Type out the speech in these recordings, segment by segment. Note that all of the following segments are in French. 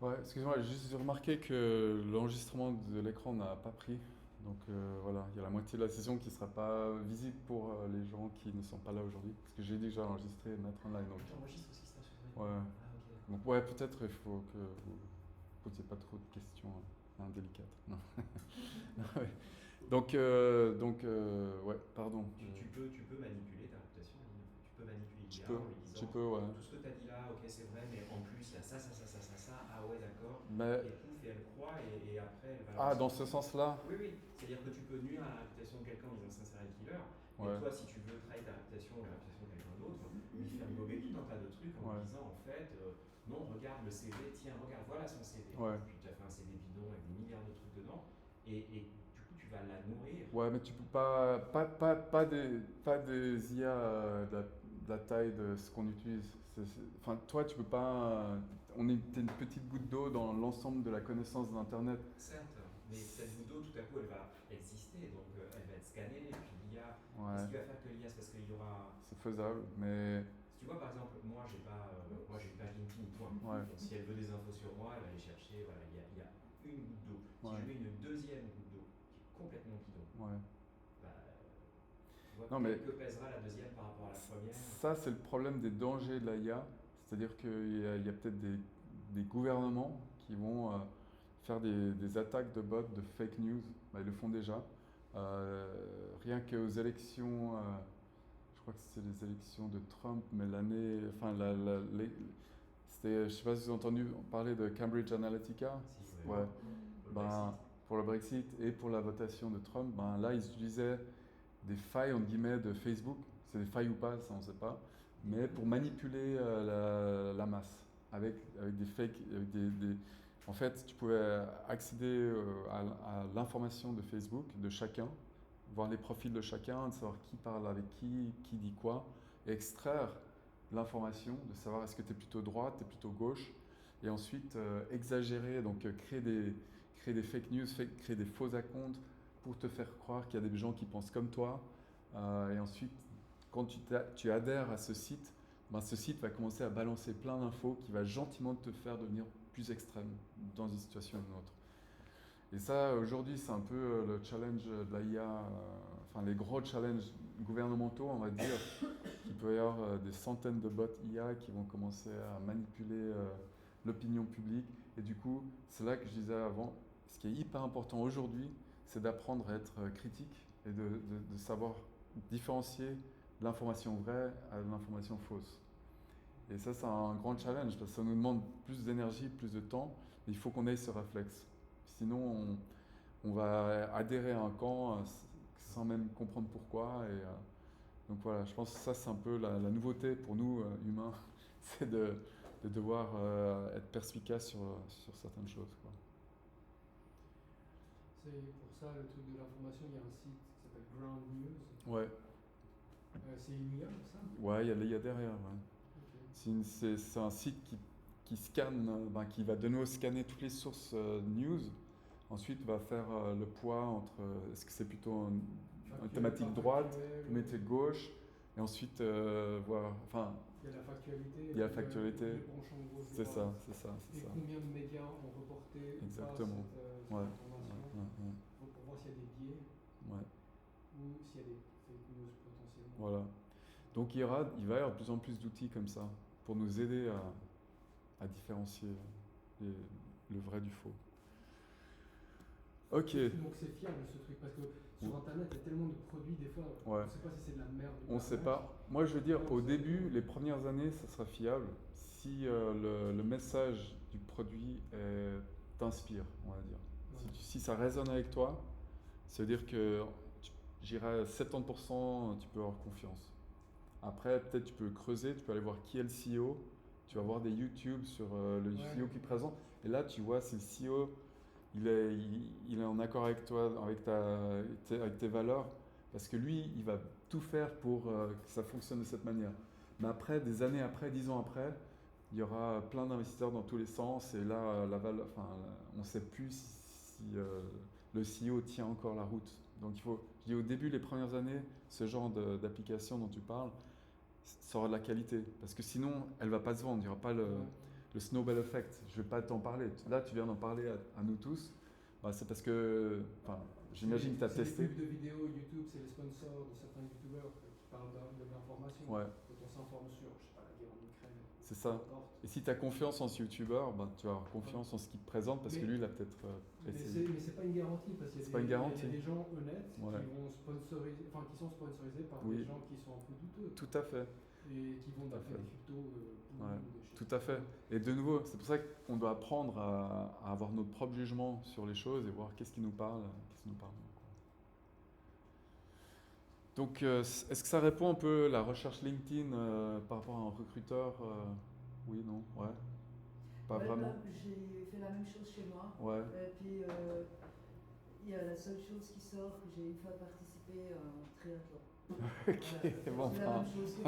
Ouais, excuse-moi, j'ai juste remarqué que l'enregistrement de l'écran n'a pas pris. Donc voilà, il y a la moitié de la session qui ne sera pas visible pour les gens qui ne sont pas là aujourd'hui. Parce que j'ai dit que j'allais enregistrer et mettre en live. Ah, t'enregistres aussi ça sur Zoom. Ouais. Ah, ok, d'accord. Donc ouais, peut-être il faut que vous posiez pas trop de questions indélicates. Non. Non, ouais. Ouais, pardon. Tu peux manipuler ta réputation en ligne, en fait. Tu peux manipuler Tu l'IA peux, en lui tu disant peux, ouais. tout ce que tu as dit là, ok, c'est vrai, mais en plus, il y a ça, ça, ça, ça, ça, ça. Ah ouais, d'accord. Mais Et pouf, et elle croit, et après, elle va dans lancer ce tout. sens-là, Oui, oui. C'est-à-dire que tu peux nuire à la réputation de quelqu'un en disant c'est un serial killer, mais ouais, toi, si tu veux trahir ta réputation ou la réputation de quelqu'un d'autre, lui faire gober tout un tas de trucs en lui ouais, disant en fait, non, regarde le CV, tiens, regarde, voilà son CV. ouais. Puis tu as fait un CV bidon avec des milliards de trucs dedans, et du coup, tu vas la nourrir. Ouais, mais tu peux pas des IA de la taille de ce qu'on utilise. Enfin, toi, tu peux pas. T'es une petite goutte d'eau dans l'ensemble de la connaissance d'Internet. Certes, mais cette goutte d'eau, tout à coup, elle va exister, donc elle va être scannée, et puis l'IA. Et ce Ouais, qui va faire que l'IA, c'est parce qu'il y aura. c'est faisable, mais Si tu vois, par exemple, moi, j'ai une page LinkedIn, point. ouais, Donc, si elle veut des infos sur moi, elle va aller chercher, voilà, il y a une goutte d'eau. Si ouais, je mets une deuxième goutte d'eau, qui est complètement bidon, ouais. bah, tu vois, Non, mais que pèsera la deuxième par rapport à la première. ça, c'est le problème des dangers de la IA. C'est-à-dire qu'il y a peut-être des gouvernements qui vont faire des attaques de bots, de fake news. Bah, ils le font déjà. Rien qu'aux élections, je crois que c'est les élections de Trump, mais l'année, enfin, c'était, je sais pas si vous avez entendu parler de Cambridge Analytica. Si, ouais, Ouais. pour le Ben, Brexit. pour le Brexit et pour la votation de Trump, ben là, ils utilisaient des failles, entre guillemets, de Facebook. C'est des failles ou pas, ça on ne sait pas. Mais pour manipuler la masse avec des fakes, en fait, tu pouvais accéder à l'information de Facebook de chacun, voir les profils de chacun, de savoir qui parle avec qui dit quoi, et extraire l'information, de savoir est-ce que tu es plutôt droite, tu es plutôt gauche, et ensuite exagérer, donc créer des fake news, créer des faux comptes pour te faire croire qu'il y a des gens qui pensent comme toi. Et ensuite, quand tu adhères à ce site, ben, ce site va commencer à balancer plein d'infos qui va gentiment te faire devenir plus extrême dans une situation ou une autre. Et ça, aujourd'hui, c'est un peu le challenge de la IA, enfin les gros challenges gouvernementaux, on va dire, qu'il peut y avoir des centaines de bots IA qui vont commencer à manipuler l'opinion publique. Et du coup, c'est là que je disais avant, ce qui est hyper important aujourd'hui, c'est d'apprendre à être critique et de savoir différencier l'information vraie à l'information fausse. Et ça, c'est un grand challenge parce que ça nous demande plus d'énergie, plus de temps. Mais il faut qu'on ait ce réflexe. Sinon, on va adhérer à un camp sans même comprendre pourquoi. Donc voilà, je pense que ça, c'est un peu la nouveauté pour nous, humains, c'est de devoir être perspicace sur certaines choses, quoi. C'est pour ça le truc de l'information, il y a un site qui s'appelle Ground News. Ouais, C'est une IA, ça? ouais, il y a l'IA derrière. Ouais. Ok. C'est un site qui scanne, ben, qui va de nouveau scanner toutes les sources news. Ensuite, va faire le poids entre est-ce que c'est plutôt une Factuel, pas thématique droite, factuel. thématique gauche, et ensuite voir. Enfin, Il y a la factualité, il y a la puis factualité. le penchant C'est ça, gauche-droite. c'est ça, c'est Et ça. combien de médias ont reporté ou pas Exactement. cette Ouais, information ouais, pour voir s'il y a des biais ouais. ou s'il y a des fake news potentiellement. Voilà. Donc il va y avoir de plus en plus d'outils comme ça pour nous aider à différencier les- le vrai du faux. Ok. Donc c'est fiable ce truc parce que sur internet il y a tellement de produits des fois Ouais. on ne sait pas si c'est de la merde ou On ne sait pas. Moi, je veux dire, Donc, au ça- début, les premières années, ça sera fiable si le message du produit t'inspire, on va dire. Ouais. Si ça résonne avec toi, ça veut dire que j'irai à 70%, tu peux avoir confiance. Après, peut-être tu peux creuser, tu peux aller voir qui est le CEO, tu vas voir des YouTube sur le Ouais. CEO qui présente, et là, tu vois si le CEO il est en accord avec toi, avec tes valeurs, parce que lui, il va tout faire pour que ça fonctionne de cette manière. Mais après, des années après, 10 ans après, il y aura plein d'investisseurs dans tous les sens, et là, on ne sait plus si le CEO tient encore la route. Donc je dis au début, les premières années, ce genre d'application dont tu parles, ça aura de la qualité, parce que sinon, elle va pas se vendre, il n'y aura pas Ouais. le snowball effect. Je ne vais pas t'en parler. Là, tu viens d'en parler à nous tous. Bah, c'est parce que, enfin, j'imagine que tu as C'est testé. les pubs de vidéos YouTube, c'est les sponsors de certains youtubeurs qui parlent de l'information. Ouais. Quand on s'informe sur, je sais pas, la guerre en Ukraine. C'est ça. N'importe. Et si tu as confiance en ce youtubeur, bah, tu vas avoir confiance en ce qu'il te présente parce que lui, il a peut-être essayé. Mais c'est pas une garantie parce qu'il y a C'est pas une garantie. des gens honnêtes Ouais. qui vont sponsoriser, enfin qui sont sponsorisés par Oui. des gens qui sont un peu douteux Tout à fait. et qui vont Tout à faire fait. des cryptos Ouais. ou des choses. Tout à fait. Et de nouveau, c'est pour ça qu'on doit apprendre à avoir notre propre jugement sur les choses et voir qu'est-ce qui nous parle, qu'est-ce qui nous parle. Donc, est-ce que ça répond un peu la recherche LinkedIn par rapport à un recruteur oui, non, ouais. Pas Ouais, vraiment. bah, j'ai fait la même chose chez moi. Ouais. Et puis, il y a la seule chose qui sort que j'ai une fois participé à un triathlon. Ok, bon, C'est la enfin, même chose que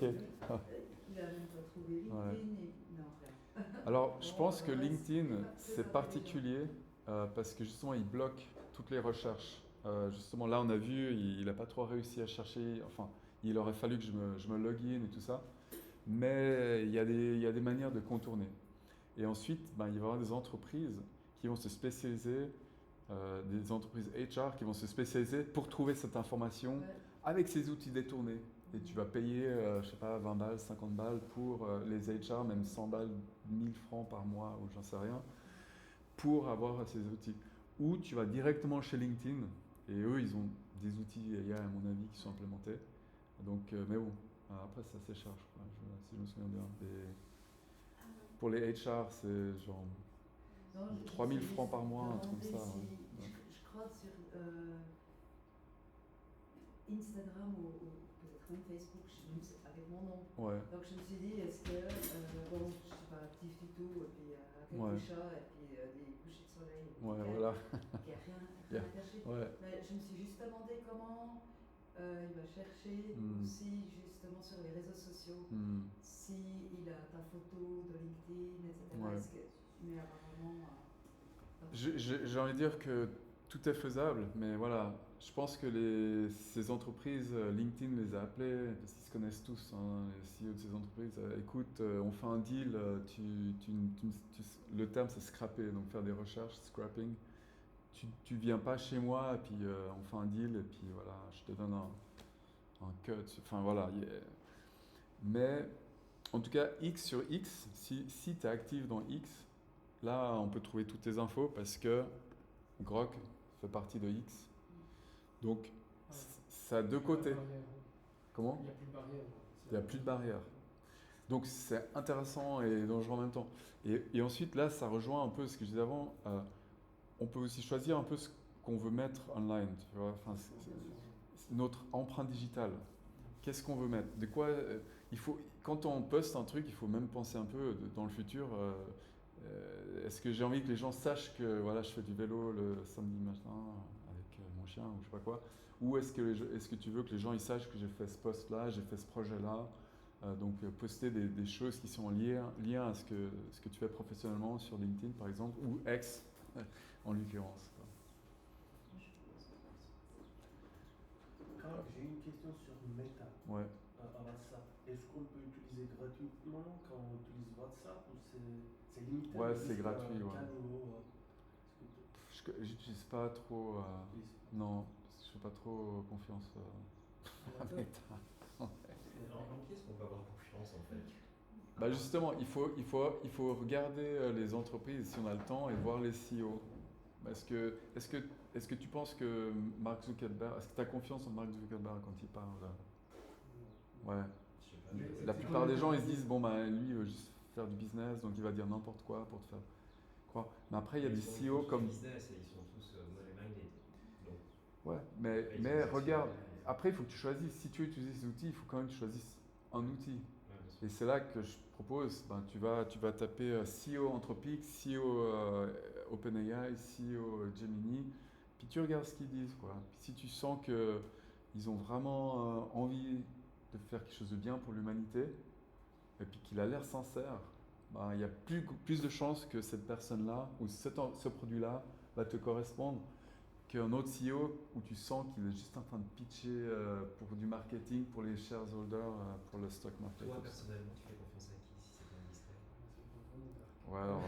ok. toi. Il a même pas trouvé LinkedIn. Ouais. Et... Non, rien. Alors, je pense que Ouais, LinkedIn, c'est c'est pas particulier parce que justement, il bloque toutes les recherches. Justement, là, on a vu, il n'a pas trop réussi à chercher. Enfin, il aurait fallu que je me log in et tout ça. Mais il y a des manières de contourner. Et ensuite, ben, il va y avoir des entreprises qui vont se spécialiser, des entreprises HR qui vont se spécialiser pour trouver cette information Ouais. avec ces outils détournés. Et tu vas payer, je sais pas, 20 balles, 50 balles pour les HR, même 100 balles, 1000 francs par mois ou j'en sais rien, pour avoir ces outils. Ou tu vas directement chez LinkedIn et eux, ils ont des outils AI, à mon avis, qui sont implémentés. Donc, mais bon, après, ça c'est cher, je crois, si je me souviens bien. Pour les HR, c'est genre Non, 3000 j'ai francs par mois, un truc demandé comme ça. si- Ouais. Je crois sur Instagram ou peut-être même Facebook, avec mon nom. Ouais. Donc je me suis dit, est-ce que, bon, je sais pas, actif du tout, et puis quelques Ouais. chats, et puis des couchers de soleil, et Ouais, puis voilà. il n'y a rien Yeah. à cacher. Ouais. Mais je me suis juste demandé comment il va chercher Hmm. aussi justement sur les réseaux sociaux, Hmm. si il a ta photo de LinkedIn, etc. Ouais. Est-ce que, mais apparemment... J'ai envie de dire que tout est faisable, mais voilà, je pense que ces entreprises, LinkedIn les a appelées, parce qu'ils se connaissent tous, hein, les CEO de ces entreprises, écoute, on fait un deal, le terme c'est scraper, donc faire des recherches, scrapping. Tu viens pas chez moi, et puis on fait un deal, et puis voilà, je te donne un cut, enfin voilà. Mais en tout cas, X sur X, si tu es actif dans X, là, on peut trouver toutes tes infos parce que Grok fait partie de X. Donc, Ouais. ça a deux côtés. Comment? Il n'y a plus de barrière. Il n'y a plus de barrière. Donc, c'est intéressant et dangereux en même temps. Et ensuite, là, ça rejoint un peu ce que je disais avant. On peut aussi choisir un peu ce qu'on veut mettre online. Tu vois? Enfin, c'est notre empreinte digitale. Qu'est-ce qu'on veut mettre? De quoi quand on poste un truc, il faut même penser un peu dans le futur. Est-ce que j'ai envie que les gens sachent que voilà, je fais du vélo le samedi matin avec mon chien ou je sais pas quoi? Ou est-ce que tu veux que les gens ils sachent que j'ai fait ce post-là, j'ai fait ce projet-là? Donc poster des choses qui sont en lien à ce que tu fais professionnellement sur LinkedIn par exemple, ou X en l'occurrence. Carl, j'ai une question sur Meta, Ouais. à WhatsApp. Est-ce qu'on peut utiliser gratuitement quand on utilise WhatsApp ou c'est limité? Ouais, c'est gratuit, ouais. Quel niveau, J'utilise pas trop. Non, je fais pas trop confiance à Meta. En qui est-ce qu'on peut avoir confiance en fait? Bah justement, il faut regarder les entreprises si on a le temps et voir les CEO. Est-ce que tu penses que Mark Zuckerberg, est-ce que tu as confiance en Mark Zuckerberg quand il parle? Ouais. Je sais pas. La plupart des gens ils se disent bon bah lui il veut juste faire du business donc il va dire n'importe quoi pour te faire croire. Mais après il y a des Ils sont CEO tous comme business et ils sont tous money-minded. Donc, ouais après, ils mais sont regarde actionnés. après il faut que tu choisisses si tu utilises ces outils il faut quand même que tu choisisses un outil. Ouais, bien sûr. Et c'est là que je propose, ben, tu vas taper CEO Anthropic, CEO OpenAI, CEO Gemini, puis tu regardes ce qu'ils disent, quoi. Puis si tu sens qu'ils ont vraiment envie de faire quelque chose de bien pour l'humanité, et puis qu'il a l'air sincère, ben, il y a plus de chances que cette personne-là, ou ce produit-là, va te correspondre, qu'un autre CEO où tu sens qu'il est juste en train de pitcher pour du marketing, pour les shareholders, pour le stock market. Toi personnellement, tu fais confiance à qui si c'est pas indiscret? Ouais, alors,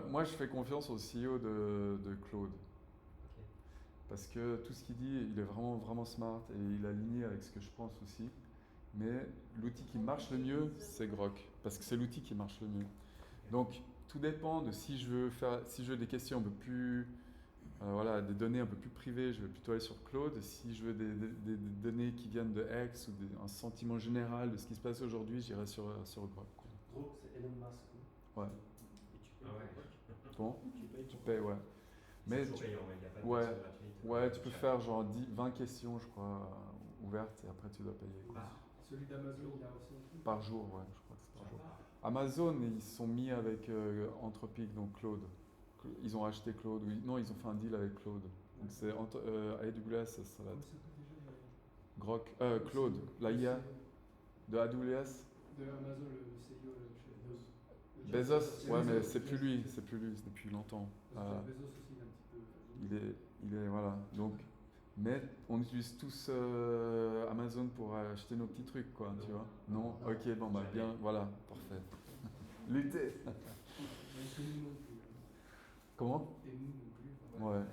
moi, je fais confiance au CEO de Claude. Ok. Parce que tout ce qu'il dit, il est vraiment, vraiment smart et il est aligné avec ce que je pense aussi. Mais l'outil qui marche le mieux, c'est Grok. Parce que c'est l'outil qui marche le mieux. Donc, tout dépend de si si je veux des questions un peu plus, voilà, des données un peu plus privées, je vais plutôt aller sur Claude. Si je veux des données qui viennent de X ou un sentiment général de ce qui se passe aujourd'hui, j'irai sur Grok, quoi. Gros, c'est Elon Musk. Ouais. Et tu payes Ah ouais. pour Grok. Bon, Tu payes tu pour payes, ouais. C'est Mais toujours tu, payant, mais il n'y a pas de ouais, version gratuite. ouais, tu peux faire genre 20 questions, je crois, ouvertes et après tu dois payer, quoi. Celui d'Amazon, il a aussi un truc. Par jour, ouais, je crois que c'est par Ça jour. va. Amazon, ils sont mis avec Anthropic, donc Claude. Ils ont acheté Claude, non, ils ont fait un deal avec Claude. Donc c'est AWS, ça va Comment être ça s'appelle déjà Grok, Claude, la IA de AWS. de Amazon, le CEO, le chef Bezos, ouais, mais c'est Bezos, plus lui, c'est depuis longtemps. Parce que Bezos aussi, il est un petit peu. Il est, voilà. Donc, mais on utilise tous Amazon pour acheter nos petits trucs, quoi, tu vois. Non, ok, bon, bah bien, voilà, parfait. Lutter. Et nous non plus. Comment? Et nous non plus. Ouais.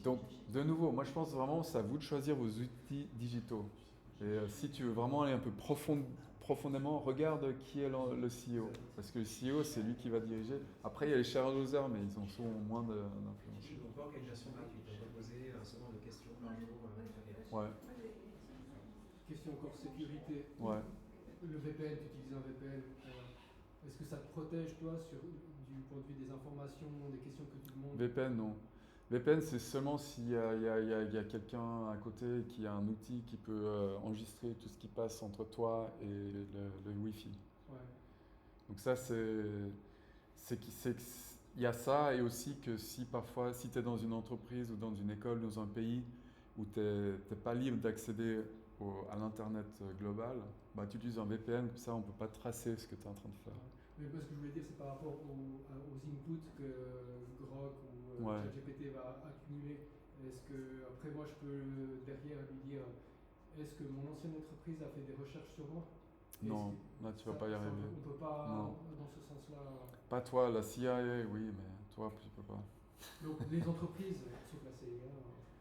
Donc, de nouveau, moi je pense vraiment c'est à vous de choisir vos outils digitaux. Et si tu veux vraiment aller un peu profondément, regarde qui est le CEO. Parce que le CEO, c'est lui qui va diriger. Après, il y a les shareholders, mais ils ont souvent moins d'influence. Donc, pas organisation gratuite. On peut poser un certain nombre de questions par jour. Ouais, Question encore sécurité. ouais. Le VPN, tu utilises un VPN. Est-ce que ça te protège, toi, du point de vue des informations, des questions que tu demandes? VPN, non. VPN, c'est seulement s'il y a quelqu'un à côté qui a un outil qui peut enregistrer tout ce qui passe entre toi et le Wi-Fi. Ouais. Donc ça, il y a ça, et aussi que si parfois, si tu es dans une entreprise ou dans une école, dans un pays où tu n'es pas libre d'accéder à l'Internet global, bah, tu utilises un VPN, comme ça on ne peut pas tracer ce que tu es en train de faire. Mais moi, ce que je voulais dire, c'est par rapport aux inputs que Grok ou Ouais. ChatGPT va accumuler. Est-ce que, après, moi, je peux derrière lui dire, est-ce que mon ancienne entreprise a fait des recherches sur moi? Non, là tu vas pas y arriver. On peut pas, Non. dans ce sens-là. Pas toi, la CIA, oui, mais toi tu peux pas. Donc, les entreprises, sauf la CIA,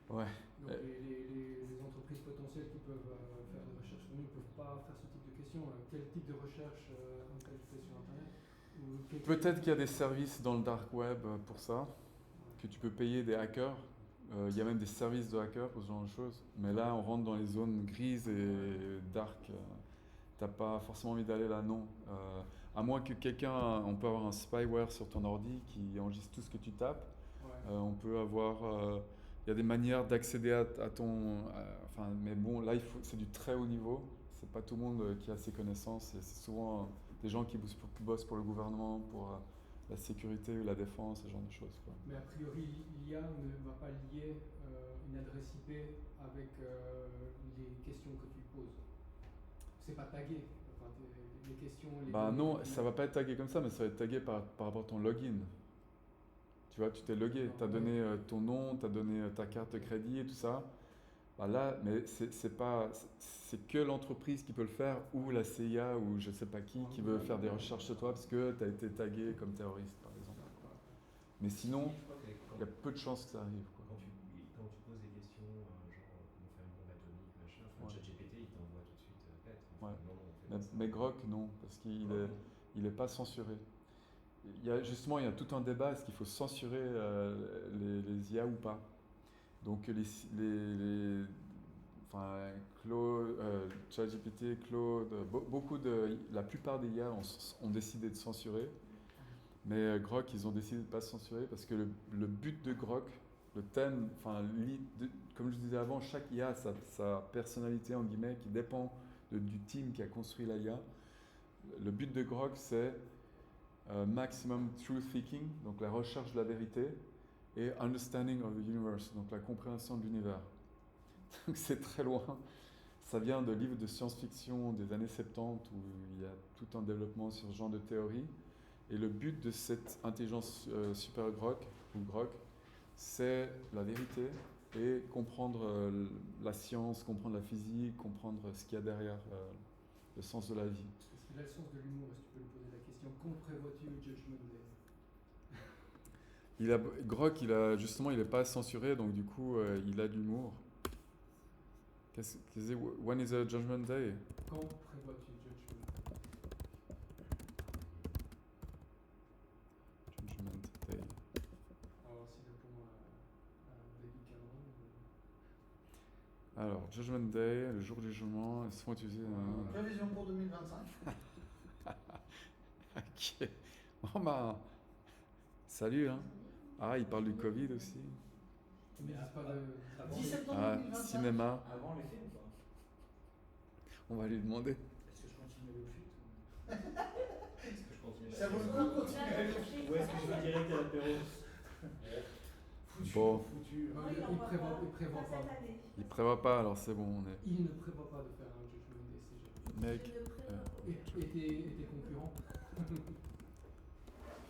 Ouais. donc les entreprises potentielles qui peuvent faire des recherches sur nous ne peuvent pas faire ce type de questions. Quel type de recherche comme ça tu fais sur Internet? Peut-être qu'il y a des services dans le dark web pour ça, que tu peux payer des hackers. Il y a même des services de hackers pour ce genre de choses. Mais là, on rentre dans les zones grises et dark. T'as pas forcément envie d'aller là, non. À moins que on peut avoir un spyware sur ton ordi qui enregistre tout ce que tu tapes. Ouais. On peut avoir, il y a des manières d'accéder à ton, enfin, mais bon, là, c'est du très haut niveau. C'est pas tout le monde qui a ces connaissances. Et c'est souvent des gens qui bossent pour le gouvernement, pour la sécurité ou la défense, ce genre de choses, quoi. Mais a priori, l'IA ne va pas lier une adresse IP avec les questions que tu poses. C'est pas tagué. Enfin, les questions. Bah non, ça va pas être tagué comme ça, mais ça va être tagué par rapport à ton login. Tu vois, tu t'es logué, tu as donné ton nom, tu as donné ta carte de crédit et tout ça. Bah là, mais c'est que l'entreprise qui peut le faire, ou la CIA, ou je sais pas qui veut faire des recherches sur toi parce que tu as été tagué comme terroriste, par exemple. Mais sinon, Je crois que il y a peu de chances que ça arrive, quoi. quand tu poses des questions, genre comment faire une bombe atomique, machin, Ouais. ChatGPT, il t'envoie tout de suite bête. Ouais. Non, on fait pas ça. Mais Grok, non, parce qu'il Non, il est pas censuré. Il y a tout un débat, est-ce qu'il faut censurer les IA ou pas? Donc enfin, Claude, ChatGPT, Claude, la plupart des IA ont décidé de censurer, mais Grok, ils ont décidé de ne pas censurer parce que le but de Grok, le thème, enfin, comme je disais avant, chaque IA a sa personnalité, en guillemets, qui dépend du team qui a construit la IA. Le but de Grok, c'est maximum truth seeking, donc la recherche de la vérité, et understanding of the universe, donc la compréhension de l'univers. Donc c'est très loin. Ça vient de livres de science-fiction des années 70 où il y a tout un développement sur ce genre de théorie. Et le but de cette intelligence super Grok, ou Grok, c'est la vérité et comprendre la science, comprendre la physique, comprendre ce qu'il y a derrière le sens de la vie. Est-ce Il a le sens de l'humour, est-ce que tu peux lui poser la question? Quand prévois-tu le Judgment Day? Grok, justement, il n'est pas censuré, donc du coup, il a de l'humour. When is the Judgment Day? Quand prévois-tu le Judgment Day? Judgment Day. Alors, s'il répond à David Cameron. Alors, Judgment Day, le jour du jugement, ils sont utilisés. Prévision pour 2025. Ok. Oh bah, salut, hein. Ah, il parle du Covid aussi. Ils ne disent pas de. 10 septembre Ah, 2025. cinéma. Avant les films, quoi. On va lui demander. Est-ce que je continue le foot Est-ce que je continue Ça vaut le coup de continuer à aller au foot. ou est-ce que je vais direct à l'apéro? Bon. Foutu. Non, il prévoit pas. Il prévoit pas, alors c'est bon, on est. Il ne prévoit pas de faire un Judgment Day, c'est jamais. Mec, Et tes concurrents?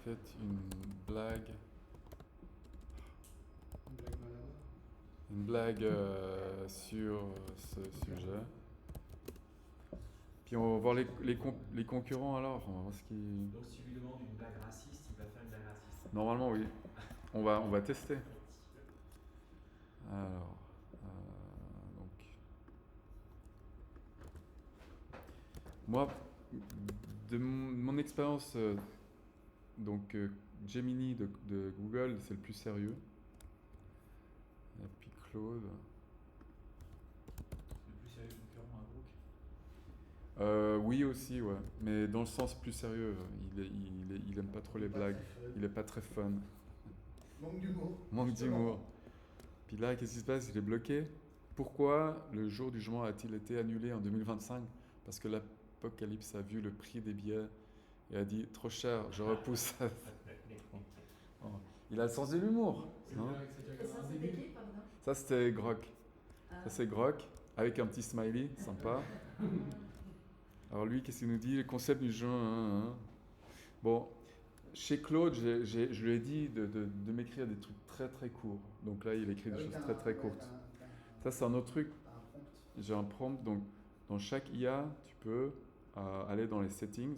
faites une blague. Une blague malade. Une blague sur ce sujet. Puis on va voir les concurrents alors. On va voir ce qui. Donc si tu lui demandes une blague raciste, il va faire une blague raciste. Normalement, oui. On va tester. Alors, donc. Moi, de mon expérience, donc Gemini de Google, c'est le plus sérieux. Et puis Claude. Le plus sérieux concurrent à Brook. Oui aussi, ouais. Mais dans le sens plus sérieux. Il aime pas trop les blagues. Il est pas très fun. Manque d'humour. Manque Justement. d'humour. Puis là, qu'est-ce qui se passe? Il est bloqué. Pourquoi le jour du jugement a-t-il été annulé en 2025? Parce que l'Apocalypse a vu le prix des billets et a dit trop cher, je repousse. Oh. Il a le sens de l'humour. C'est Non? déjà Et ça, un c'était début. qui, pardon? Ça, c'était Grok. Ah. Ça, c'est Grok, avec un petit smiley, sympa. Alors lui, qu'est-ce qu'il nous dit? Le concept du jeu. Bon, chez Claude, je lui ai dit de m'écrire des trucs très très courts. Donc là, il écrit des choses très très courtes. Ça, c'est un autre truc. J'ai un prompt, donc dans chaque IA, tu peux aller dans les settings.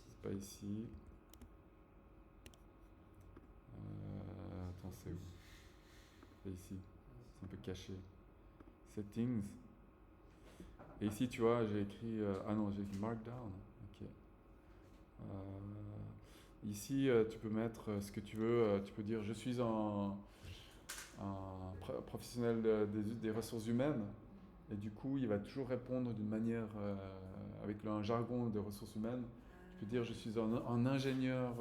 C'est pas ici. Attends, c'est où? C'est ici. C'est un peu caché. Settings. Et ici, tu vois, j'ai écrit. Ah non, j'ai écrit Markdown. Ok. Ici, tu peux mettre ce que tu veux. Tu peux dire je suis un professionnel des ressources humaines. Et du coup, il va toujours répondre d'une manière avec un jargon de ressources humaines. Tu peux dire je suis un ingénieur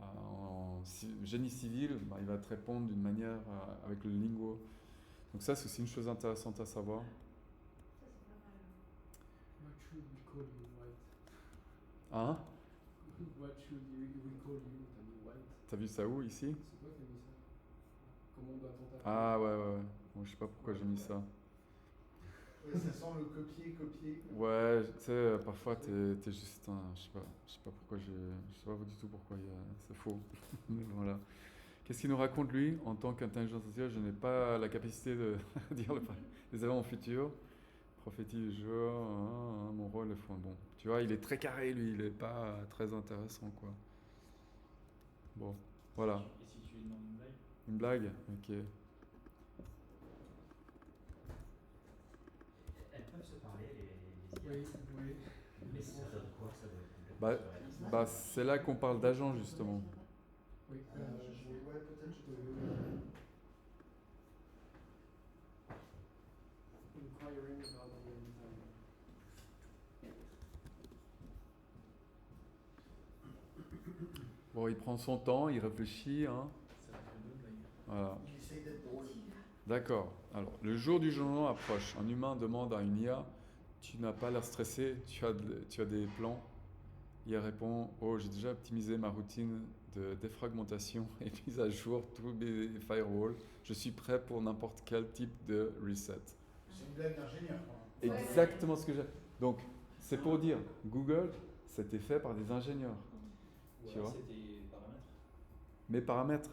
en génie civil. Ben, il va te répondre d'une manière avec le lingo. Donc ça, c'est aussi une chose intéressante à savoir. What should we call you, White? Hein? What should we call you? T'as mis White. T'as vu ça où, ici? C'est toi qui as mis ça? Comment doit-on t'appeler? Ah ouais. Bon, je sais pas pourquoi j'ai mis ça. Oui, ça sent le copier. Ouais, tu sais, parfois t'es juste un. Je sais pas pourquoi je sais pas du tout pourquoi c'est faux. Mais voilà. Qu'est-ce qu'il nous raconte lui? En tant qu'intelligence artificielle, je n'ai pas la capacité de dire les événements futurs. Prophétie du jour, mon rôle est fond. Bon, tu vois, il est très carré lui, il est pas très intéressant quoi. Bon, voilà. Et si tu lui demandes une blague? Une blague? Ok. Elles peuvent se parler, les IA. Oui. Mais ça donne quoi? Ça donne complètement Bah, surréaliste. Bah, c'est là qu'on parle d'agent justement. Oui. Ouais, peut-être je peux. Inquiring about the design. Bon, il prend son temps, il réfléchit, hein. Ça va faire deux blagues. Voilà. Il essaye d'être drôle. D'accord. Alors, le jour du jugement approche. Un humain demande à une IA, tu n'as pas l'air stressé, tu as des plans. IA répond, oh, j'ai déjà optimisé ma routine de défragmentation et mise à jour tous mes firewalls. Je suis prêt pour n'importe quel type de reset. C'est une blague d'ingénieur, quoi. Exactement ce que j'ai. Donc, c'est pour dire, Google, c'était fait par des ingénieurs. Ou Tu alors vois. c'était paramètres. Mes paramètres,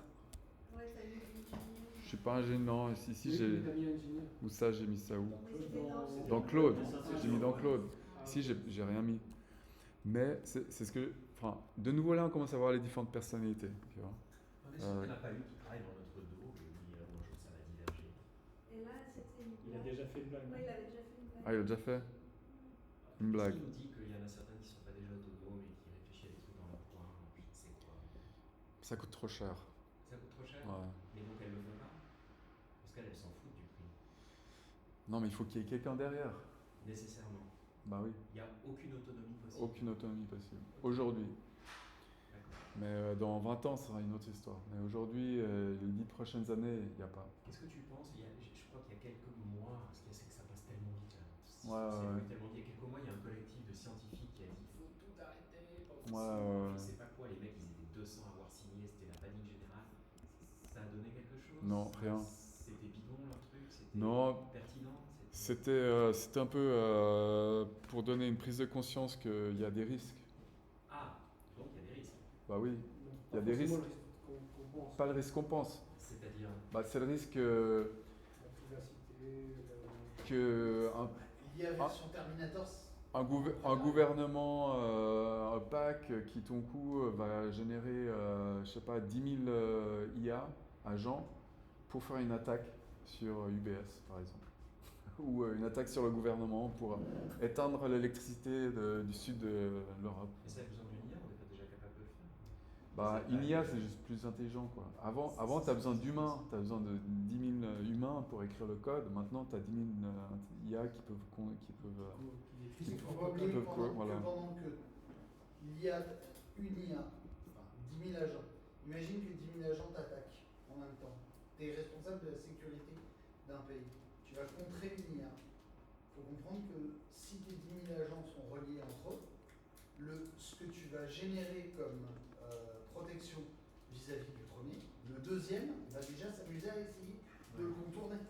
Ouais, t'as eu l'ingénieur. je suis pas ingénieur. Ici, Oui, j'ai. t'as mis ingénieur. Où ça, j'ai mis ça où? Oui, c'était Dans Claude. J'ai mis dans Claude. Ici, j'ai rien mis. Mais c'est ce que... Enfin, de nouveau là, on commence à voir les différentes personnalités. Tu vois. Mais est-ce qu'il n'y en a pas une qui travaille dans notre dos et dit bonjour, ça va diverger? Et là, c'était une Il a blague. déjà fait une blague. Oui, il avait déjà fait une blague. Ah, il a déjà fait une blague. Est-ce qu'il nous dit qu'il y en a certains qui ne sont pas déjà autonomes et qui réfléchissent à des trucs dans leur coin, je ne sais quoi? Ça coûte trop cher. Ça coûte trop cher? Ouais. Mais donc elles ne le font pas? Parce qu'elles s'en foutent du prix. Non, mais il faut qu'il y ait quelqu'un derrière. Nécessairement. Bah oui, Il n'y a aucune autonomie possible. aucune autonomie possible. Aujourd'hui. D'accord. Mais dans 20 ans, ça sera une autre histoire. Mais aujourd'hui, les 10 prochaines années, il n'y a pas. Qu'est-ce que tu penses? Je crois qu'il y a quelques mois, ce qu'il y a, c'est que ça passe tellement vite. Là. Ouais. Tellement vite. Il y a quelques mois, il y a un collectif de scientifiques qui a dit il faut tout arrêter pendant 6 Ouais, mois. ouais. Je sais pas quoi, les mecs, ils étaient 200 à avoir signé, c'était la panique générale. Ça a donné quelque chose? Non, rien. C'était bidon leur truc? C'était Non. pertinent? C'était un peu pour donner une prise de conscience qu'il y a des risques. Ah, donc il y a des risques. Bah oui, il y a Pas des forcément risques. le risque qu'on pense. Pas le risque qu'on pense. C'est-à-dire Bah, c'est le risque La privacité, que L'IA version Terminator, un gouvernement opaque qui, tout coup, va générer, je sais pas, 10 000 IA agents pour faire une attaque sur UBS, par exemple. Ou une attaque sur le gouvernement pour éteindre l'électricité du sud de l'Europe. mais ça a besoin d'une IA, on n'est pas déjà capable de le faire. Bah, une IA, c'est juste plus intelligent, quoi. Avant tu as besoin d'humains, tu as besoin de 10 000 humains pour écrire le code. Maintenant, tu as 10 000 IA qui peuvent qui il faut pas oublier peuvent pendant, voilà. que pendant que l'IA, une IA, enfin 10 000 agents, imagine que 10 000 agents t'attaquent en même temps. Tu es responsable de la sécurité d'un pays. Tu vas contrer une IA. Il faut comprendre que si tes 10 000 agents sont reliés entre eux, ce que tu vas générer comme protection vis-à-vis du premier, le deuxième va déjà s'amuser à essayer de le contourner.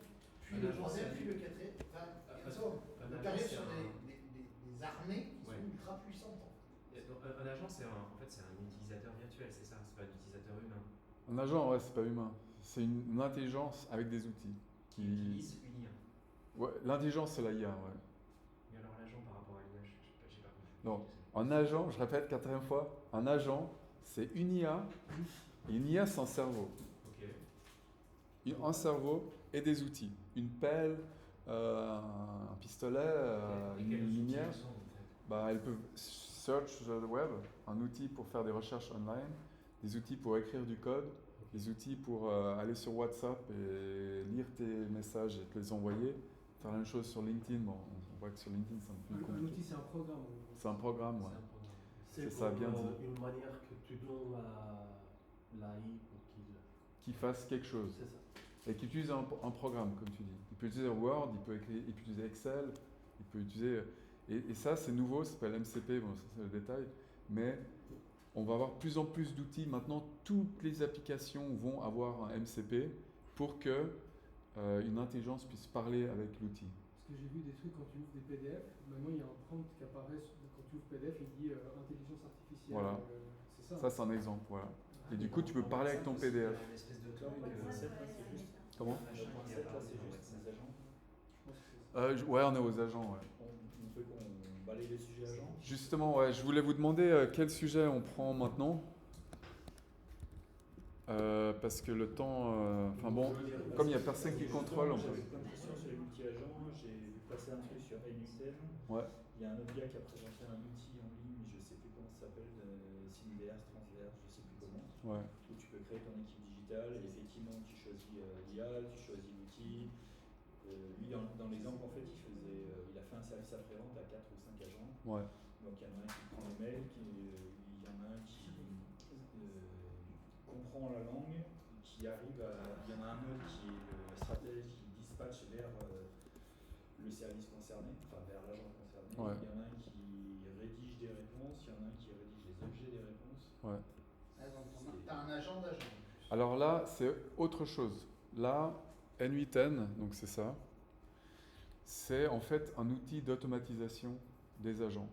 Puis le troisième, puis le quatrième. Enfin, on arrive sur des armées qui sont ultra puissantes. Un agent, c'est un utilisateur virtuel, c'est ça? C'est pas un utilisateur humain. Un agent, ouais, c'est pas humain. C'est une intelligence avec des outils. Qui utilise une IA. Ouais, l'intelligence, c'est la IA, ouais. Mais alors l'agent par rapport à l'IA, j'ai pas compris. Non, un agent, je répète 4e fois, un agent, c'est une IA, et une IA sans cerveau. Ok. Un cerveau et des outils. Une pelle, un pistolet, Et une quels outils lumière. ils sont, en fait? Bah, elles peuvent search sur le web, un outil pour faire des recherches online, des outils pour écrire du code, des outils pour aller sur WhatsApp et lire tes messages et te les envoyer. Faire la même chose sur LinkedIn. Bon, on voit que sur LinkedIn, c'est un peu plus Un compliqué. outil, c'est un programme. C'est un programme, ouais. C'est un programme. C'est ça, bien dit. Une manière que tu donnes à l'AI pour qu'il. Qui fasse quelque chose. C'est ça. Et qui utilise un programme, comme tu dis. Il peut utiliser Word, il peut utiliser Excel, il peut utiliser... Et ça, c'est nouveau, ça s'appelle MCP, bon, ça c'est le détail. Mais on va avoir plus en plus d'outils. Maintenant, toutes les applications vont avoir un MCP pour que une intelligence puisse parler avec l'outil. Parce que j'ai vu des trucs quand tu ouvres des PDF, maintenant il y a un prompt qui apparaît quand tu ouvres PDF, il dit intelligence artificielle. Voilà. C'est ça. Ça, c'est un exemple, voilà. Et du coup, tu peux parler avec ton PDF. Une espèce de Ouais, truc. ça, c'est c'est juste- Comment machin Le point qui 7, là, apparaît c'est sur juste WhatsApp. les agents. Je pense que c'est ça. Ouais, on est aux agents, ouais. On peut qu'on balaye les sujets agents. Justement, ouais, je voulais vous demander quel sujet on prend maintenant. Parce que le temps... Enfin bon, comme il n'y a personne qui contrôle, on peut... J'avais plein de questions sur les multi-agents. J'ai vu passer un truc sur N8N. Ouais. Il y a un autre gars qui a présenté un outil en ligne, je ne sais plus comment ça s'appelle, Simiverse, Transverse, je ne sais plus comment, Ouais. où tu peux créer ton équipe digitale et effectivement tu choisis l'IA, tu choisis l'outil. Lui, dans l'exemple, en fait, il a fait un service après-vente à 4 ou 5 agents. Ouais. Donc il y en a un qui prend les mails, il y en a un qui comprend la langue, qui arrive à... Il y en a un autre qui est le stratège qui dispatche vers le service concerné, enfin vers l'agent concerné. Ouais. Il y en a un qui rédige des réponses, il y en a un qui rédige les objets des réponses. Ouais. Ah, donc tu as un agent d'agent. Alors là, c'est autre chose. Là, N8N, donc c'est ça, c'est en fait un outil d'automatisation des agents.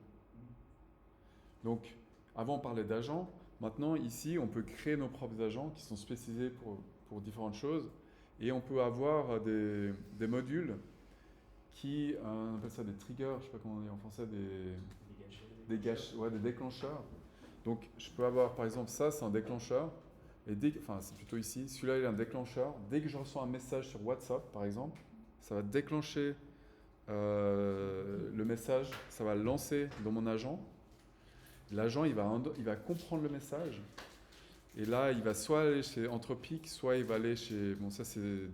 Donc, avant on parlait d'agents, maintenant ici on peut créer nos propres agents qui sont spécialisés pour différentes choses et on peut avoir des modules qui, on appelle ça des triggers, je sais pas comment on dit en français, des déclencheurs. Donc je peux avoir par exemple ça, c'est un déclencheur, et c'est plutôt ici, celui-là il est un déclencheur. Dès que je reçois un message sur WhatsApp par exemple, ça va déclencher le message, ça va le lancer dans mon agent. L'agent il va comprendre le message, et là il va soit aller chez Anthropic, soit il va aller chez, bon ça c'est de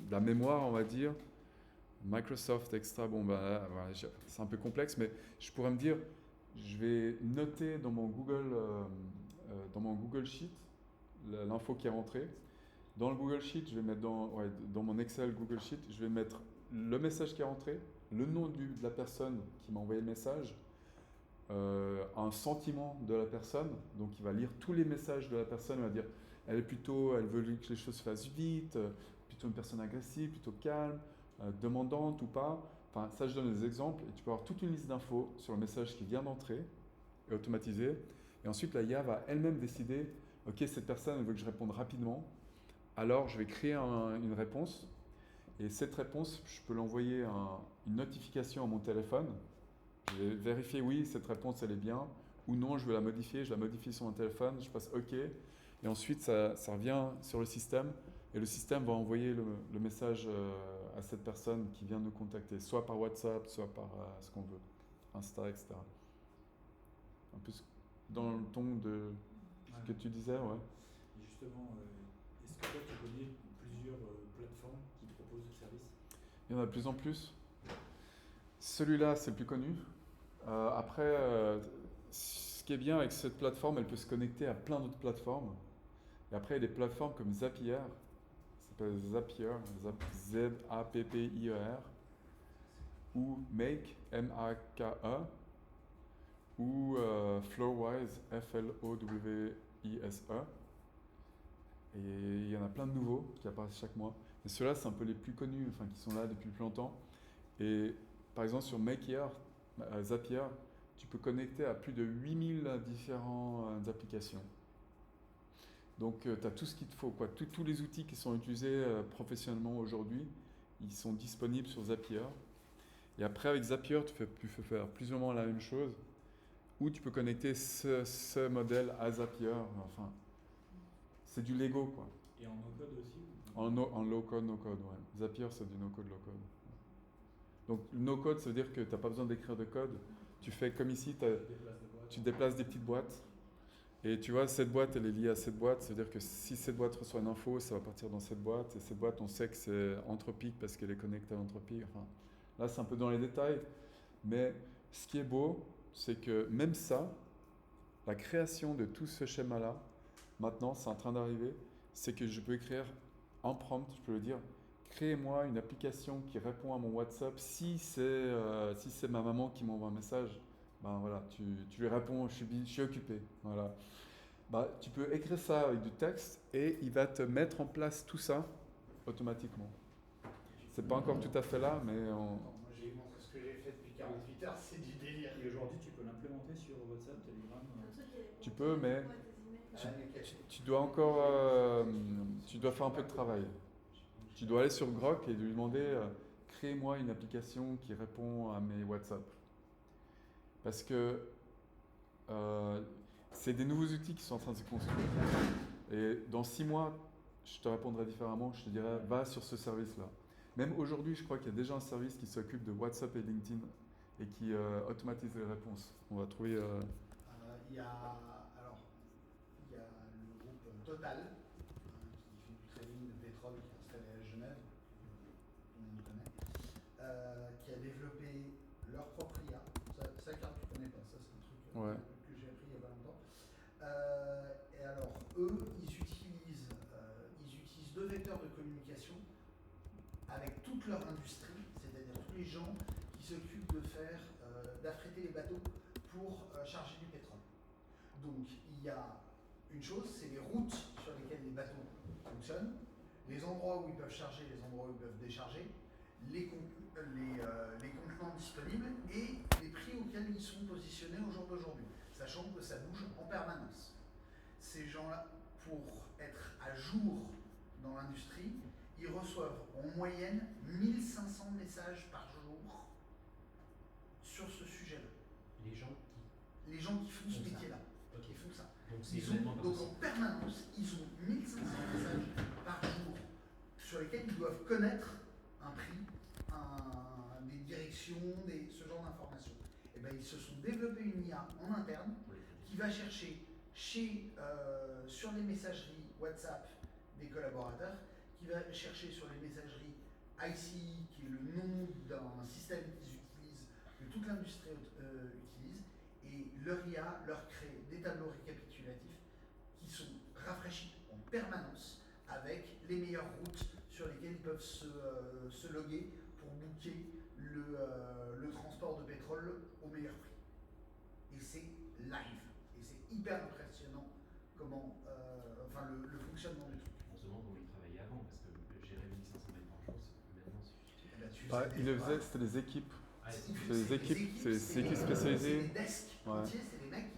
la mémoire on va dire, Microsoft Extra, bon bah voilà, c'est un peu complexe, mais je pourrais me dire, je vais noter dans mon Google Sheet l'info qui est rentrée. Dans le Google Sheet, je vais mettre dans mon Excel Google Sheet, je vais mettre le message qui est rentré, le nom de la personne qui m'a envoyé le message, un sentiment de la personne, donc il va lire tous les messages de la personne, il va dire, elle veut que les choses se fassent vite, plutôt une personne agressive, plutôt calme, demandante ou pas. Enfin, ça, je donne des exemples, et tu peux avoir toute une liste d'infos sur le message qui vient d'entrer, et automatisé. Et ensuite, la IA va elle-même décider, ok, cette personne elle veut que je réponde rapidement, alors je vais créer une réponse, et cette réponse, je peux l'envoyer une notification à mon téléphone. Je vais vérifier, oui, cette réponse, elle est bien, ou non, je veux la modifier, je la modifie sur mon téléphone, je passe OK, et ensuite, ça revient sur le système, et le système va envoyer le message à cette personne qui vient de nous contacter, soit par WhatsApp, soit par ce qu'on veut, Insta, etc. Un peu dans le ton de ce que tu disais, ouais. Et justement, est-ce que toi tu connais plusieurs plateformes qui proposent ce service? Il y en a de plus en plus. Celui-là, c'est le plus connu. Après, ce qui est bien avec cette plateforme, elle peut se connecter à plein d'autres plateformes. Et après, il y a des plateformes comme Zapier, ça s'appelle Zapier, Z-A-P-P-I-E-R, ou Make, M-A-K-E, ou Flowise, F-L-O-W-I-S-E. Et il y en a plein de nouveaux qui apparaissent chaque mois. Et ceux-là, c'est un peu les plus connus, enfin qui sont là depuis plus longtemps. Et par exemple, sur Makeyer, Zapier, tu peux connecter à plus de 8000 différentes applications. Donc, tu as tout ce qu'il te faut, quoi. Tous les outils qui sont utilisés professionnellement aujourd'hui, ils sont disponibles sur Zapier. Et après, avec Zapier, tu peux faire plus ou moins la même chose, ou tu peux connecter ce modèle à Zapier. Enfin, c'est du Lego, quoi. Et en no-code aussi? En low-code, no-code, ouais. Zapier, c'est du no-code, low-code. Donc, no-code, ça veut dire que tu n'as pas besoin d'écrire de code. Tu fais comme ici, tu déplaces des petites boîtes. Et tu vois, cette boîte, elle est liée à cette boîte. C'est-à-dire que si cette boîte reçoit une info, ça va partir dans cette boîte. Et cette boîte, on sait que c'est Anthropic parce qu'elle est connectée à Anthropic. Enfin, là, c'est un peu dans les détails. Mais ce qui est beau, c'est que même ça, la création de tout ce schéma-là, maintenant, c'est en train d'arriver. C'est que je peux écrire un prompt, je peux le dire, crée-moi une application qui répond à mon WhatsApp. Si c'est ma maman qui m'envoie un message, ben voilà, tu lui réponds, je suis occupé. Voilà. Ben, tu peux écrire ça avec du texte et il va te mettre en place tout ça automatiquement. C'est pas encore tout à fait là, mais Moi, ce que j'ai fait depuis 48 heures, c'est du délire. Et aujourd'hui, tu peux l'implémenter sur WhatsApp, Telegram? Tu peux, mais tu dois encore tu dois faire un peu de travail. Tu dois aller sur Grok et lui demander crée-moi une application qui répond à mes WhatsApp. Parce que c'est des nouveaux outils qui sont en train de se construire. Et dans 6 mois, je te répondrai différemment. Je te dirai va sur ce service-là. Même aujourd'hui, je crois qu'il y a déjà un service qui s'occupe de WhatsApp et LinkedIn et qui automatise les réponses. On va trouver. Il y a le groupe Total, qui fait du trading de pétrole, qui est installé à Genève, tout le monde connaît, qui a développé leur propre IA. Ça Karl, tu connais pas, ça c'est un truc Ouais. que j'ai appris il y a pas longtemps. Et alors, eux, ils utilisent 2 vecteurs de communication avec toute leur industrie, c'est-à-dire tous les gens qui s'occupent d'affréter les bateaux pour charger du pétrole. Donc, il y a une chose, c'est les routes sur lesquelles les bateaux fonctionnent, les endroits où ils peuvent charger, les endroits où ils peuvent décharger, les contenants disponibles et les prix auxquels ils sont positionnés au jour d'aujourd'hui, sachant que ça bouge en permanence. Ces gens-là, pour être à jour dans l'industrie, ils reçoivent en moyenne 1500 messages par jour sur ce sujet-là. Les gens Les gens qui font ce Font ça. métier-là, Ok. qui font ça. Donc c'est Ils ont, complètement pas donc en possible. permanence, ils ont 1500 messages par jour sur lesquels ils doivent connaître un prix, des directions, ce genre d'informations. Et ben, ils se sont développés une IA en interne Oui. qui va chercher sur les messageries WhatsApp des collaborateurs, qui va chercher sur les messageries ICE, qui est le nom d'un système qu'ils utilisent, que toute l'industrie utilise, et leur IA leur crée des tableaux récapitulatifs qui sont rafraîchis en permanence avec les meilleures routes sur lesquelles ils peuvent se loguer pour booker le transport de pétrole au meilleur prix. Et c'est live. Et c'est hyper impressionnant comment, le fonctionnement du truc. On se demande où ils travaillaient avant, parce que gérer 1500 mails par jour, maintenant suffit. Eh ben, tu Bah, sais, il le des faisait, fois, c'était des équipes. Ah, c'est C'est des équipes, c'est des équipes spécialisées. C'est des desks Ouais. entiers, c'est des mecs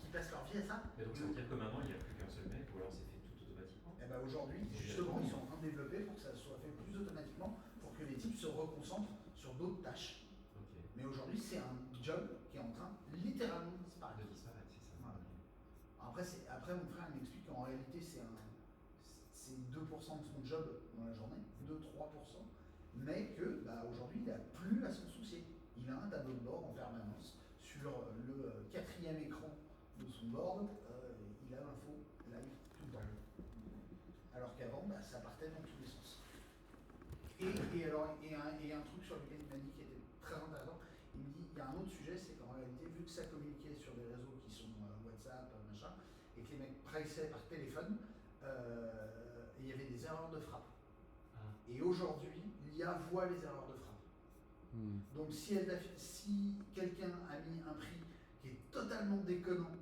qui passent leur vie à ça. Mais donc ça veut dire que maintenant il n'y a plus qu'un seul mec, ou alors c'est fait tout automatiquement. Et ben aujourd'hui, justement, ils sont en train de développer pour que ça soit fait plus automatiquement, pour que les types se reconcentrent sur d'autres tâches. Ok. Mais aujourd'hui, c'est un job qui est en train littéralement de De disparaître. disparaître, c'est ça. Voilà. Après, mon frère m'explique qu'en réalité, c'est 2% de son job dans la journée, 2-3%, mais que aujourd'hui, il n'a plus à s'en soucier. Il a un tableau de bord en permanence sur le 4e écran de son board, il a l'info live tout le temps. Alors qu'avant, ça partait dans tous les sens. Et un truc sur lequel il m'a dit qui était très intéressant, il me dit il y a un autre sujet, c'est qu'en réalité, vu que ça communiquait sur des réseaux qui sont WhatsApp, machin, et que les mecs priçaient par téléphone, il y avait des erreurs de frappe. Ah. Et aujourd'hui, l'IA voit les erreurs de frappe. Donc si quelqu'un a mis un prix qui est totalement déconnant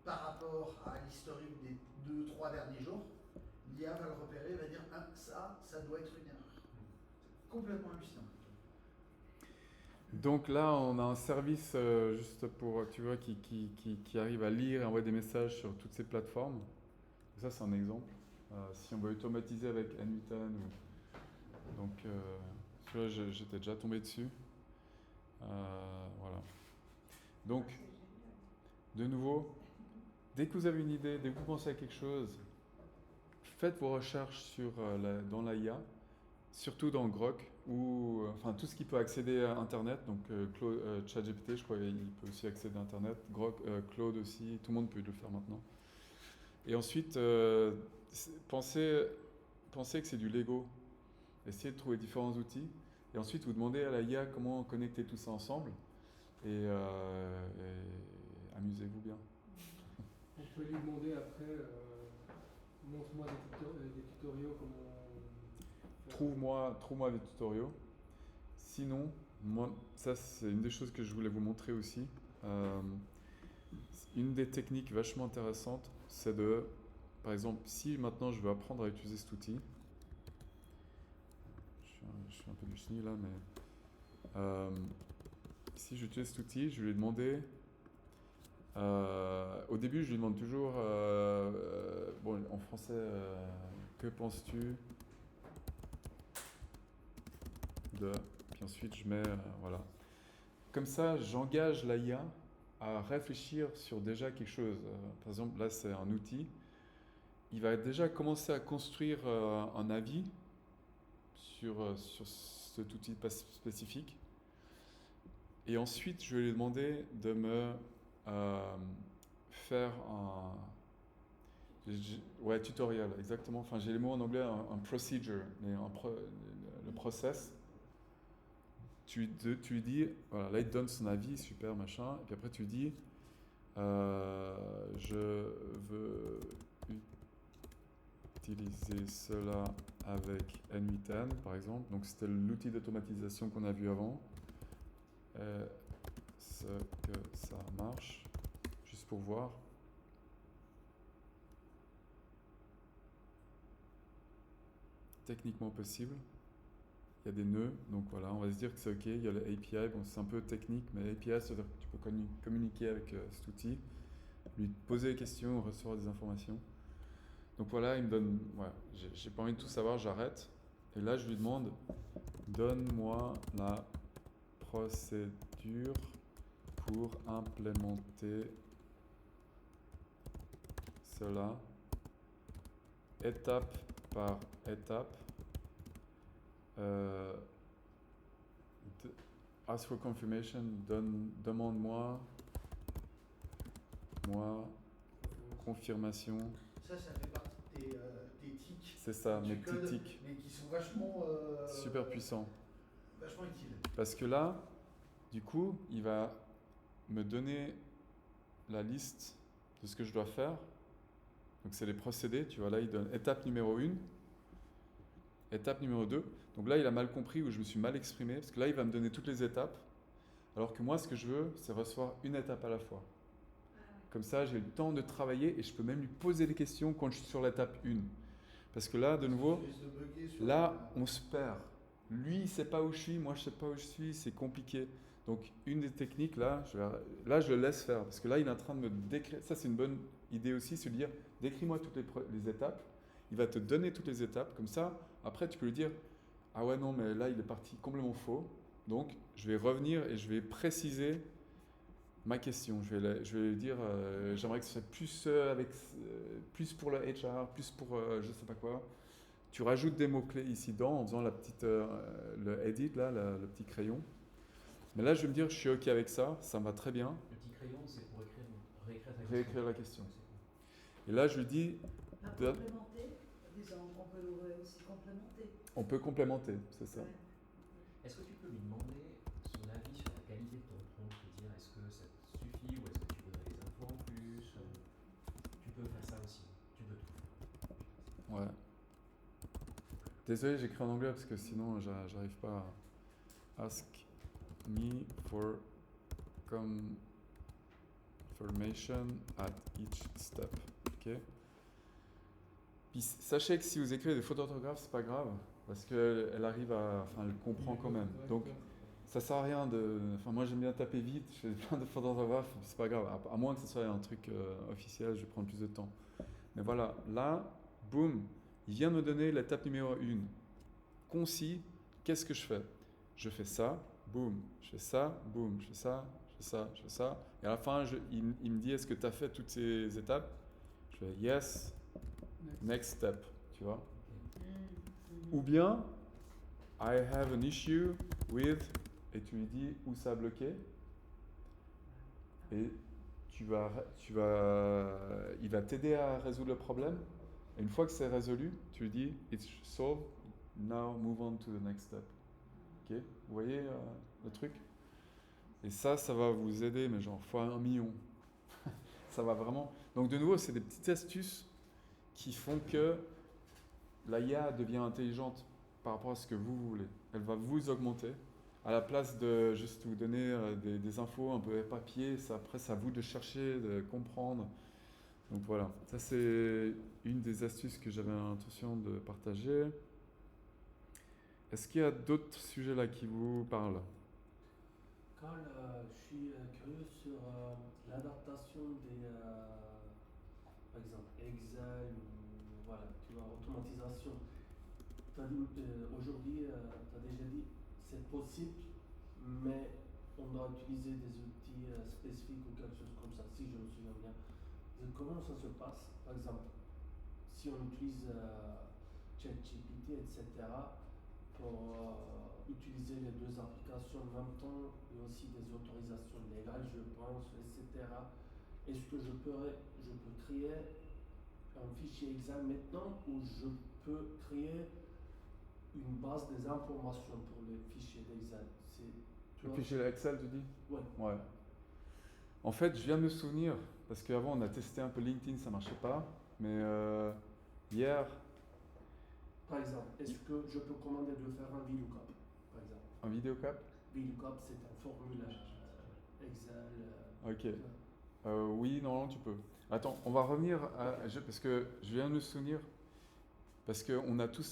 par rapport à l'historique des 2-3 derniers jours, l'IA va le repérer et va dire ah, ça doit être une erreur. C'est complètement hallucinant. Donc là, on a un service juste pour, tu vois, qui arrive à lire et envoyer des messages sur toutes ces plateformes. Ça, c'est un exemple. Si on veut automatiser avec N8N, donc celui-là, j'étais déjà tombé dessus. Voilà. Donc, de nouveau, dès que vous avez une idée, dès que vous pensez à quelque chose, faites vos recherches dans la IA, surtout dans Grok, ou enfin tout ce qui peut accéder à Internet. Donc ChatGPT, je crois, il peut aussi accéder à Internet. Grok, Claude aussi, tout le monde peut le faire maintenant. Et ensuite, pensez que c'est du Lego. Essayez de trouver différents outils. Et ensuite, vous demandez à la IA comment connecter tout ça ensemble. Et amusez-vous bien. On peut lui demander après, montre-moi des tutoriaux, comment faire. Trouve-moi des tutoriaux. Sinon, moi, ça c'est une des choses que je voulais vous montrer aussi. Une des techniques vachement intéressantes, c'est par exemple, si maintenant je veux apprendre à utiliser cet outil, je suis un peu du chenille là, mais si j'utilise cet outil, je vais lui demander, au début je lui demande toujours, bon en français, que penses-tu de, puis ensuite je mets, voilà. Comme ça, j'engage la IA à réfléchir sur déjà quelque chose. Par exemple, là c'est un outil, il va déjà commencer à construire un avis sur cet outil spécifique. Et ensuite, je vais lui demander de me faire un tutoriel, exactement. Enfin, j'ai les mots en anglais, un procedure, mais le process. Tu lui dis, voilà, là il te donne son avis, super, machin, et puis après tu lui dis, je veux utiliser cela avec N8N, par exemple. Donc c'était l'outil d'automatisation qu'on a vu avant. Est-ce que ça marche? Juste pour voir. Techniquement possible. Il y a des nœuds, donc voilà, on va se dire que c'est OK. Il y a le API, bon, c'est un peu technique, mais API, c'est-à-dire que tu peux communiquer avec cet outil, lui poser des questions, recevoir des informations. Donc voilà, il me donne, ouais, j'ai pas envie de tout savoir, j'arrête. Et là, je lui demande, donne-moi la procédure pour implémenter cela étape par étape. Ask for confirmation, demande-moi confirmation. Ça fait partie de tes tics. C'est ça, que mes tu petits codes, tics. mais qui sont vachement Super puissants. vachement utiles. Parce que là, du coup, il va me donner la liste de ce que je dois faire. Donc c'est les procédés, tu vois, là il donne étape numéro 1, étape numéro 2. Donc là il a mal compris ou je me suis mal exprimé, parce que là il va me donner toutes les étapes, alors que moi ce que je veux, c'est recevoir une étape à la fois. Comme ça j'ai le temps de travailler et je peux même lui poser des questions quand je suis sur l'étape 1. Parce que là, de nouveau, là on se perd. Lui il sait pas où je suis, moi je sais pas où je suis, c'est compliqué. Donc une des techniques, là je le laisse faire, parce que là il est en train de me décrire, ça c'est une bonne idée aussi, se dire, décris-moi toutes les étapes, il va te donner toutes les étapes, comme ça, après tu peux lui dire, ah ouais non mais là il est parti complètement faux, donc je vais revenir et je vais préciser ma question, je vais lui dire, j'aimerais que ce soit plus pour le HR, plus pour je sais pas quoi, tu rajoutes des mots-clés ici dedans en faisant la petite, le edit là, le petit crayon. Mais là, je vais me dire, je suis OK avec ça, ça me va très bien. Le petit crayon, c'est pour Réécrire la question. Et là, je lui dis... Complémenter, disons, on peut aussi complémenter. On peut complémenter, c'est ça. Ouais. Est-ce que tu peux lui demander son avis sur la qualité de ton prompt, te dire est-ce que ça te suffit ou est-ce que tu voudrais des infos en plus Tu peux faire ça aussi, tu peux tout faire. Ouais. Désolé, j'écris en anglais parce que sinon, j'arrive pas à... Ask me for confirmation at each step. Ok. Puis sachez que si vous écrivez des fautes d'orthographe, c'est pas grave parce qu'elle arrive enfin, elle comprend quand même. Donc ça sert à rien de. Enfin, moi j'aime bien taper vite. Je fais plein de fautes d'orthographe, c'est pas grave. À moins que ce soit un truc officiel, je vais prendre plus de temps. Mais voilà, là, boum, il vient me donner l'étape numéro 1. Concis. Qu'est-ce que je fais? Je fais ça. Boum, je fais ça, boum, je fais ça, je fais ça, je fais ça. Et à la fin, il me dit, est-ce que tu as fait toutes ces étapes? Je fais yes, next step, tu vois. Ou bien, I have an issue with, et tu lui dis où ça a bloqué. Et il va t'aider à résoudre le problème. Et une fois que c'est résolu, tu lui dis, it's solved, now move on to the next step. Ok, vous voyez le truc? Et ça va vous aider, mais genre fois 1 million. Ça va vraiment. Donc de nouveau, c'est des petites astuces qui font que la IA devient intelligente par rapport à ce que vous voulez. Elle va vous augmenter. À la place de juste vous donner des infos un peu papier, après c'est à vous de chercher, de comprendre. Donc voilà, ça c'est une des astuces que j'avais l'intention de partager. Est-ce qu'il y a d'autres sujets là qui vous parlent? Carl, je suis curieux sur l'adaptation des, par exemple, Excel ou voilà, tu vois, automatisation. Aujourd'hui, tu as déjà dit c'est possible, mais on doit utiliser des outils spécifiques ou quelque chose comme ça, si je me souviens bien. Comment ça se passe? Par exemple, si on utilise ChatGPT, etc., pour utiliser les deux applications en même temps et aussi des autorisations légales, je pense, etc. Est-ce que je peux créer un fichier Excel maintenant ou je peux créer une base des informations pour les fichiers d'Excel? Le fichier Excel, tu dis? Ouais. Ouais. En fait, je viens de me souvenir, parce qu'avant on a testé un peu LinkedIn, ça marchait pas, mais hier... Par exemple, est-ce que je peux commander de faire un VLOOKUP, par exemple? Un vidéocap? VLOOKUP, c'est un formulaire Excel. Ok. Oui, non, tu peux. Attends, on va revenir parce que je viens de me souvenir, parce qu'on a tous